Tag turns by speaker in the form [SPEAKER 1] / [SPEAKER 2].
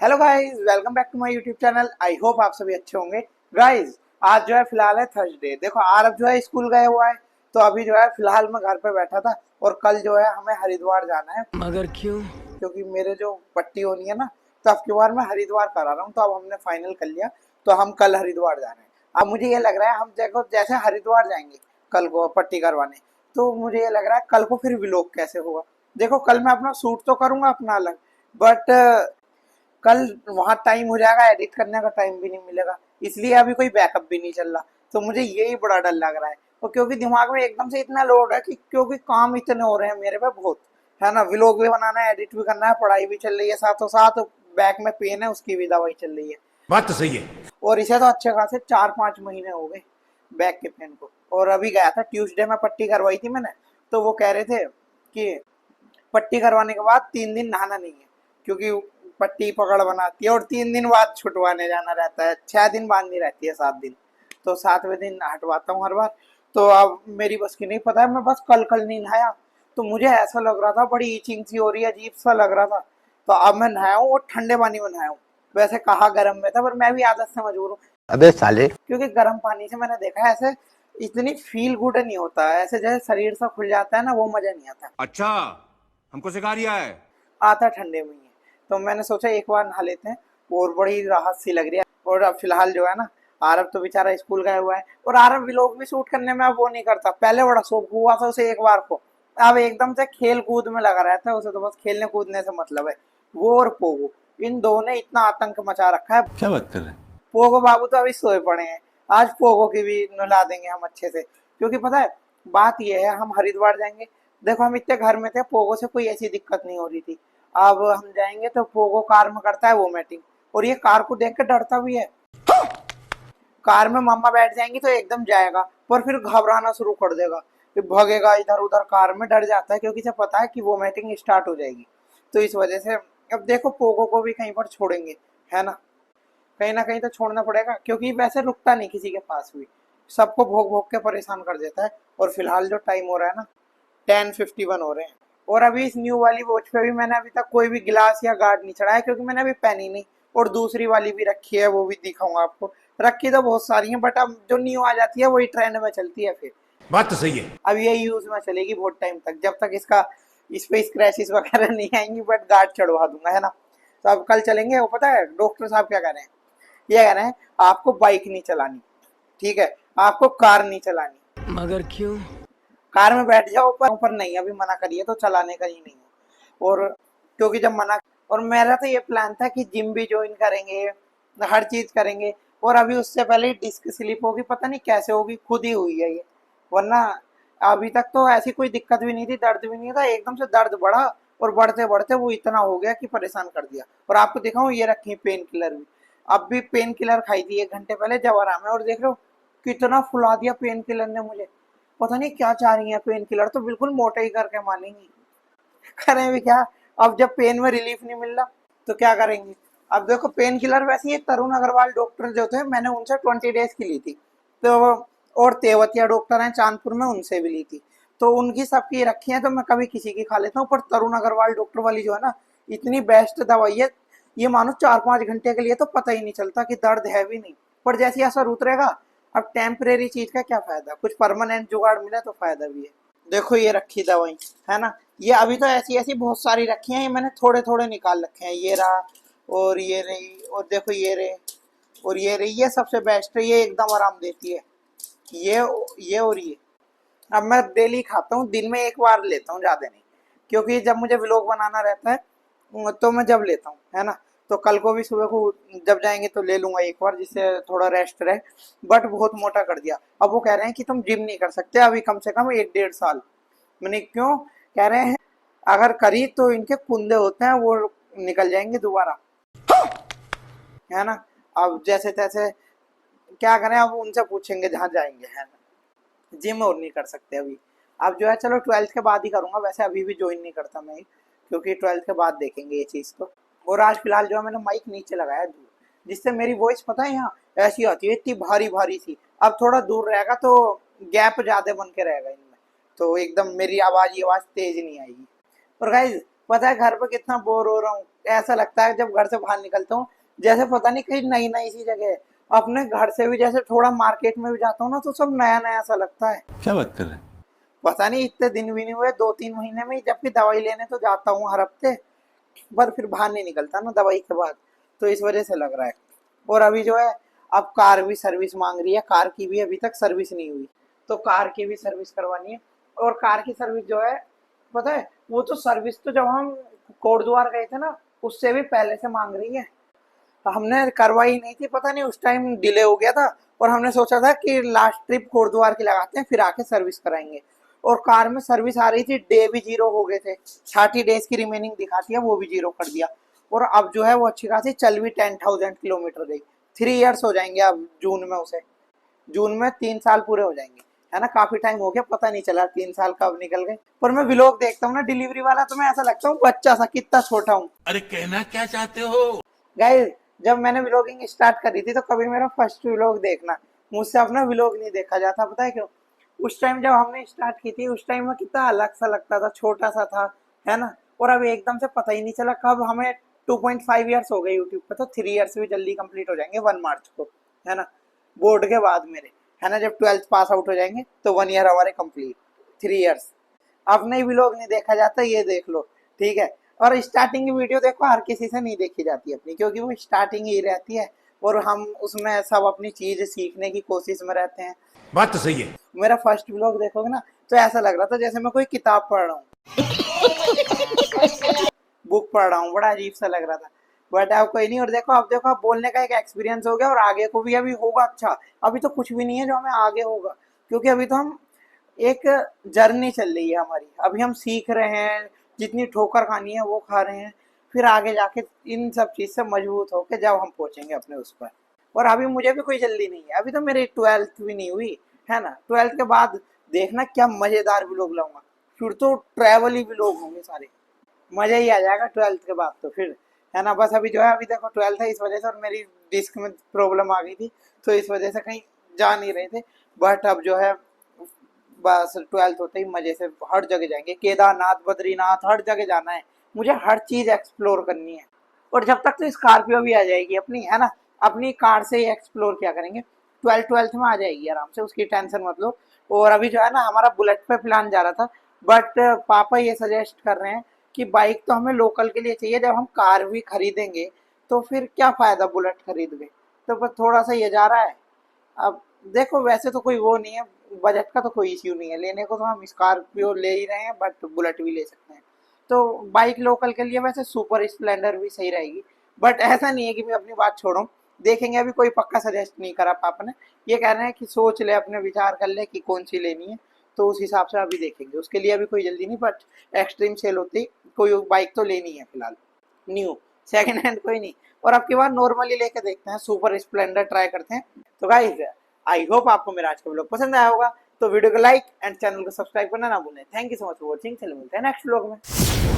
[SPEAKER 1] Hello guys, welcome back to my YouTube channel. I hope आप सभी अच्छे होंगे। गाइस, आज जो है फिलहाल है थर्सडे। देखो आरव जो है स्कूल गया हुआ है, तो अभी जो है फिलहाल मैं घर पे बैठा था। और कल जो है हमें हरिद्वार जाना है,
[SPEAKER 2] मगर क्यों?
[SPEAKER 1] क्योंकि मेरे जो पट्टी होनी है ना, तो अब की बार मैं हरिद्वार करा रहा हूँ। तो अब हमने फाइनल कर लिया, तो हम कल हरिद्वार जा रहे हैं। अब मुझे ये लग रहा है हम देखो जैसे हरिद्वार जाएंगे कल को पट्टी करवाने, तो मुझे ये लग रहा है कल को फिर व्लॉग कैसे होगा। देखो कल मैं अपना शूट तो करूंगा अपना अलग, बट कल वहां टाइम हो जाएगा, एडिट करने का टाइम भी नहीं मिलेगा। इसलिए अभी कोई बैकअप भी नहीं चल रहा। तो मुझे यही बड़ा डर लग रहा है, और क्योंकि दिमाग में एकदम से इतना लोड है कि क्योंकि काम इतने हो रहे हैं मेरे पे बहुत, है ना। व्लॉग भी बनाना है, एडिट भी करना है, पढ़ाई भी चल रही है साथों साथ। बैक में पेन है, उसकी भी दवाई चल रही है।
[SPEAKER 2] बात तो सही है।
[SPEAKER 1] और इसे तो अच्छे खासे 4-5 महीने हो गए बैक के पेन को। और अभी गया था ट्यूसडे में, पट्टी करवाई थी मैंने। तो वो कह रहे थे कि पट्टी करवाने के बाद 3 दिन नहाना नहीं है, क्योंकि पट्टी पकड़ बनाती है। और 3 दिन बाद छुटवाने जाना रहता है, 6 दिन बांधनी रहती है, 7 दिन। तो 7वें दिन हटवाता हूँ हर बार। तो अब मेरी बस की नहीं, पता है मैं बस कल कल नहीं नहाया। तो मुझे ऐसा लग रहा था, बड़ी ईचिंग सी हो रही है, अजीब सा लग रहा था। तो अब मैं नहाया हूँ और ठंडे पानी में नहाया हूँ। वैसे कहा गर्म में था, पर मैं भी आदत से मजबूर हूँ।
[SPEAKER 3] अबे साले।
[SPEAKER 1] क्योंकि गर्म पानी से मैंने देखा है ऐसे इतनी फील गुड नहीं होता है, ऐसे जैसे शरीर सा खुल जाता है ना, वो मजा नहीं आता।
[SPEAKER 2] अच्छा, हमको सिखा रिया है।
[SPEAKER 1] आता ठंडे में ही है। तो मैंने सोचा एक बार नहा लेते हैं, और बड़ी राहत सी लग रही है। और अब फिलहाल जो है ना, आरव तो बेचारा स्कूल गया हुआ है, और आरव व्लॉग भी शूट करने में अब वो नहीं करता। पहले बड़ा शौक हुआ था उसे एक बार को, अब एकदम से खेल कूद में लगा रहता है। उसे तो बस खेलने कूदने से मतलब है। वो और पोगो, इन दोनों ने इतना आतंक मचा रखा है।
[SPEAKER 2] क्या बात कर रहे हैं?
[SPEAKER 1] पोगो बाबू तो अभी सोए पड़े हैं। आज पोगो की भी नहला देंगे हम अच्छे से, क्योंकि पता है बात यह है, हम हरिद्वार जाएंगे। देखो हम इतने घर में थे, पोगो से कोई ऐसी दिक्कत नहीं हो रही थी। अब हम जाएंगे तो पोगो कार में करता है वोमिटिंग, और ये कार को देख के डरता भी है। कार में मम्मा बैठ जाएंगी तो एकदम जाएगा, पर फिर घबराना शुरू कर देगा, फिर भगेगा इधर उधर। कार में डर जाता है, क्योंकि इसे पता है कि वोमिटिंग स्टार्ट हो जाएगी। तो इस वजह से अब देखो पोगो को भी कहीं पर छोड़ेंगे, है ना। कहीं ना कहीं तो छोड़ना पड़ेगा, क्योंकि वैसे रुकता नहीं किसी के पास भी, सबको भोग भोग के परेशान कर देता है। और फिलहाल जो टाइम हो रहा है ना, 10:51 हो रहे हैं। और अभी इस न्यू वाली वॉच पे भी मैंने अभी तक कोई भी गिलास या गार्ड नहीं चढ़ाया, क्योंकि मैंने अभी पहनी नहीं। और दूसरी वाली भी रखी है, वो भी दिखाऊंगा आपको। रखी तो बहुत सारी है, बट अब जो न्यू आ जाती है वही ट्रेंड में चलती है फिर।
[SPEAKER 2] बात तो सही है।
[SPEAKER 1] अब ये यूज में चलेगी बहुत टाइम तक, जब तक इसका इस पे स्क्रैचेस वगैरह नहीं आएंगी। बट गार्ड चढ़वा दूंगा, है ना। तो अब कल चलेंगे। वो पता है डॉक्टर साहब क्या कह रहे हैं, ये कह रहे हैं आपको बाइक नहीं चलानी, ठीक है, आपको कार नहीं चलानी।
[SPEAKER 2] मगर क्यों?
[SPEAKER 1] कार में बैठ जाओ, पर नहीं, अभी मना करिए तो चलाने का ही नहीं है। और क्योंकि जब मना, और मेरा तो ये प्लान था कि जिम भी ज्वाइन करेंगे, हर चीज करेंगे। और अभी उससे पहले डिस्क स्लिप होगी, पता नहीं कैसे होगी, खुद ही हुई है ये। वरना अभी तक तो ऐसी कोई दिक्कत भी नहीं थी, दर्द भी नहीं था। एकदम से दर्द बढ़ा, और बढ़ते बढ़ते वो इतना हो गया कि परेशान कर दिया। और आपको दिखाऊं, ये रखी पेन किलर भी। अब भी पेन किलर खाई थी 1 घंटे पहले, जब आराम है। और देख लो कितना फुला दिया पेन किलर ने मुझे। पता नहीं क्या चाह रही है पेन किलर, तो बिल्कुल मोटा ही करके मानेंगी। करें भी क्या। अब जब पेन में रिलीफ नहीं मिल रहा तो क्या करेंगे। अब देखो पेन किलर वैसे ही तरुण अग्रवाल डॉक्टर जो थे, मैंने उनसे 20 डेज की ली थी। तो और तेवतिया डॉक्टर हैं चांदपुर में, उनसे भी ली थी। तो उनकी सबकी रखी है, तो मैं कभी किसी की खा लेता हूँ। पर तरुण अग्रवाल डॉक्टर वाली जो है ना, इतनी बेस्ट दवाई है। ये मानो 4-5 घंटे के लिए तो पता ही नहीं चलता कि दर्द है भी नहीं। पर जैसे असर उतरेगा, अब टेम्परेरी चीज का क्या फायदा, कुछ परमानेंट जुगाड़ मिला तो फायदा भी है। देखो ये रखी दवाई, है ना। ये अभी तो ऐसी ऐसी बहुत सारी रखी हैं, ये मैंने थोड़े थोड़े निकाल रखे हैं। ये रहा, और ये रही, और देखो ये रहे, और ये रही। ये सबसे बेस्ट है, ये एकदम आराम देती है। ये और ये। अब मैं डेली खाता हूँ, दिन में एक बार लेता हूँ, ज्यादा नहीं। क्योंकि जब मुझे व्लॉग बनाना रहता है तो मैं जब लेता हूँ, है ना। तो कल को भी सुबह को जब जाएंगे तो ले लूंगा एक बार, जिससे थोड़ा रेस्ट रहे। बट बहुत मोटा कर दिया। अब वो कह रहे हैं कि तुम जिम नहीं कर सकते अभी कम से कम 1-1.5 साल। मैंने क्यों, कह रहे हैं अगर करी तो इनके कुंदे होते हैं वो निकल जाएंगे दोबारा, है ना। अब जैसे तैसे क्या करें, अब उनसे पूछेंगे जहाँ जाएंगे, है ना। जिम और नहीं कर सकते अभी। अब जो है चलो 12th के बाद ही करूंगा, वैसे अभी भी ज्वाइन नहीं करता मैं, क्योंकि 12th के बाद देखेंगे ये चीज़ तो। और आज फिलहाल जो है मैंने माइक नीचे लगाया दूर, जिससे मेरी वॉइस पता है यहाँ ऐसी आती है, इतनी भारी भारी सी। अब थोड़ा दूर रहेगा तो गैप ज़्यादा बन के रहेगा इनमें, तो एकदम मेरी आवाज़ तेज नहीं आएगी। और गाइज पता है घर पर कितना बोर हो रहा हूँ, ऐसा लगता है जब घर से बाहर निकलता हूँ जैसे पता नहीं कहीं नई नई सी जगह है। अपने घर से भी जैसे थोड़ा मार्केट में भी जाता हूँ ना तो सब नया नया सा लगता है।
[SPEAKER 2] क्या बात कर रहे हैं?
[SPEAKER 1] पता नहीं इतने दिन भी नहीं हुए, 2-3 महीने में, जबकि दवाई लेने तो जाता हूँ हर हफ्ते, पर फिर बाहर नहीं निकलता ना दवाई के बाद, तो इस वजह से लग रहा है। और अभी जो है अब कार भी सर्विस मांग रही है, कार की भी अभी तक सर्विस नहीं हुई, तो कार की भी सर्विस करवानी है। और कार की सर्विस जो है पता है, वो तो सर्विस तो जब हम कोटद्वार गए थे ना उससे भी पहले से मांग रही है। हमने करवाई नहीं थी, पता नहीं उस टाइम डिले हो गया था, और हमने सोचा था कि लास्ट ट्रिप कोटद्वार की लगाते हैं फिर आके सर्विस कराएंगे। और कार में सर्विस आ रही थी, डे भी 0 हो गए थे, 30 डेज की रिमेनिंग दिखाती है, वो भी 0 कर दिया। और अब जो है वो अच्छी खासी चल भी 10,000 किलोमीटर गई। 3 इयर्स हो जाएंगे अब जून में उसे, जून में 3 साल पूरे हो जाएंगे, है ना। काफी टाइम हो गया, पता नहीं चला 3 साल कब निकल गए। पर मैं व्लॉग देखता हूँ ना डिलीवरी वाला, तो मैं ऐसा लगता हूँ बच्चा सा, कितना छोटा हूँ।
[SPEAKER 2] अरे कहना क्या चाहते हो?
[SPEAKER 1] गाइस, जब मैंने व्लॉगिंग स्टार्ट करी थी तो कभी मेरा फर्स्ट व्लॉग देखना, मुझसे अपना व्लॉग नहीं देखा जाता, पता है क्यों? उस टाइम जब हमने स्टार्ट की थी उस टाइम में कितना अलग सा लगता था, छोटा सा था, है ना। और अभी एकदम से पता ही नहीं चला कब हमें 2.5 ईयर्स हो गए यूट्यूब पे, तो 3 इयर्स भी जल्दी कंप्लीट हो जाएंगे 1 मार्च को, है ना, बोर्ड के बाद मेरे, है ना। जब 12th पास आउट हो जाएंगे तो 1 ईयर हमारे कंप्लीट, 3 इयर्स। अपने व्लॉग नहीं देखा जाता, ये देख लो, ठीक है। और स्टार्टिंग की वीडियो देखो, हर किसी से नहीं देखी जाती अपनी, क्योंकि वो स्टार्टिंग ही रहती है, और हम उसमें सब अपनी चीज सीखने की कोशिश में रहते हैं।
[SPEAKER 2] बात तो सही है।
[SPEAKER 1] मेरा फर्स्ट व्लॉग देखोगे ना तो ऐसा लग रहा था जैसे मैं कोई किताब पढ़ रहा हूँ, बुक पढ़ रहा हूँ, बड़ा अजीब सा लग रहा था। बट अब कोई नहीं। और देखो अब देखो, अब बोलने का एक एक्सपीरियंस हो गया, और आगे को भी अभी होगा अच्छा। अभी तो कुछ भी नहीं है जो हमें आगे होगा, क्योंकि अभी तो हम एक जर्नी चल रही है हमारी, अभी हम सीख रहे हैं, जितनी ठोकर खानी है वो खा रहे हैं, फिर आगे जाके इन सब चीज से मजबूत होकर जब हम पहुंचेंगे अपने उस पर। और अभी मुझे भी कोई जल्दी नहीं है, अभी तो मेरी 12th भी नहीं हुई, है ना। 12th के बाद देखना क्या मजेदार व्लॉग लाऊंगा, फिर तो ट्रैवल ही व्लॉग होंगे सारे, मजा ही आ जाएगा 12th के बाद तो फिर, है ना। बस अभी जो है, अभी देखो 12th है इस वजह से, और मेरी डिस्क में प्रॉब्लम आ गई थी, तो इस वजह से कहीं जा नहीं रहे थे। बट अब जो है बस 12th होते ही मजे से हर जगह जाएंगे, केदारनाथ, बद्रीनाथ, हर जगह जाना है मुझे, हर चीज एक्सप्लोर करनी है। और जब तक तो स्कॉर्पियो भी आ जाएगी अपनी, है ना, अपनी कार से ही एक्सप्लोर क्या करेंगे। 12th में आ जाएगी आराम से, उसकी टेंशन मत लो। और अभी जो है ना हमारा बुलेट पे प्लान जा रहा था, बट पापा ये सजेस्ट कर रहे हैं कि बाइक तो हमें लोकल के लिए चाहिए, जब हम कार भी खरीदेंगे तो फिर क्या फायदा बुलेट खरीद के। तो बस थोड़ा सा ये जा रहा है। अब देखो, वैसे तो कोई वो नहीं है, बजट का तो कोई इश्यू नहीं है, लेने को तो हम स्कॉर्पियो ले ही रहे हैं, बट बुलेट भी ले सकते हैं। तो बाइक लोकल के लिए वैसे सुपर स्प्लेंडर भी सही रहेगी। बट ऐसा नहीं है कि मैं अपनी बात छोड़ूं, देखेंगे, अभी कोई पक्का सजेस्ट नहीं करा पापा ने, ये कह रहे हैं कि सोच ले, अपने विचार कर ले कि कौन सी लेनी है, तो उस हिसाब से अभी देखेंगे, उसके लिए अभी कोई जल्दी नहीं। बट एक्सट्रीम सेल होती कोई बाइक तो लेनी है फिलहाल, न्यू, सेकंड हैंड कोई नहीं। और अब की बार नॉर्मली लेके देखते हैं, सुपर स्प्लेंडर ट्राई करते हैं। तो गाइस, आई होप आपको मेरा आज का व्लॉग पसंद आया होगा, तो वीडियो को लाइक एंड चैनल को सब्सक्राइब करना ना भूलें। Thank you so much for watching, चलो मिलते हैं नेक्स्ट व्लॉग में।